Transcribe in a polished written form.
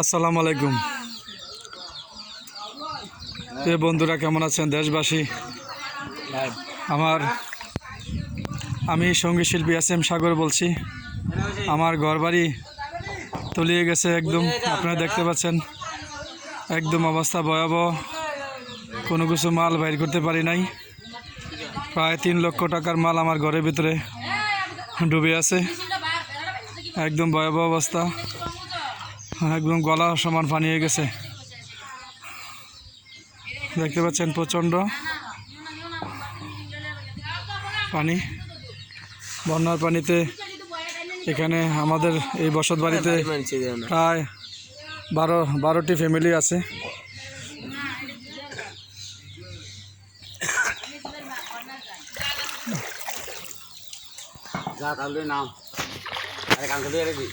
আসসালামু আলাইকুম। প্রিয় বন্ধুরা, কেমন আছেন দেশবাসী? আমি সঙ্গীত শিল্পী এস এম সাগর বলছি। আমার ঘরবাড়ি তলিয়ে গেছে একদম, আপনারা দেখতে পাচ্ছেন। একদম অবস্থা ভয়াবহ, কোনো কিছু মাল বাইর করতে পারি নাই। প্রায় 3 লক্ষ টাকার মাল আমার ঘরের ভিতরে ডুবে আছে। একদম ভয়াবহ অবস্থা, একদম গলা সমান পানি হয়ে গেছে। দেখতে পাচ্ছেন প্রচণ্ড পানি, বন্যার পানিতে এখানে আমাদের এই বসত বাড়িতে প্রায় 12টি ফ্যামিলি আছে। নাম আরে কাম করে রেডি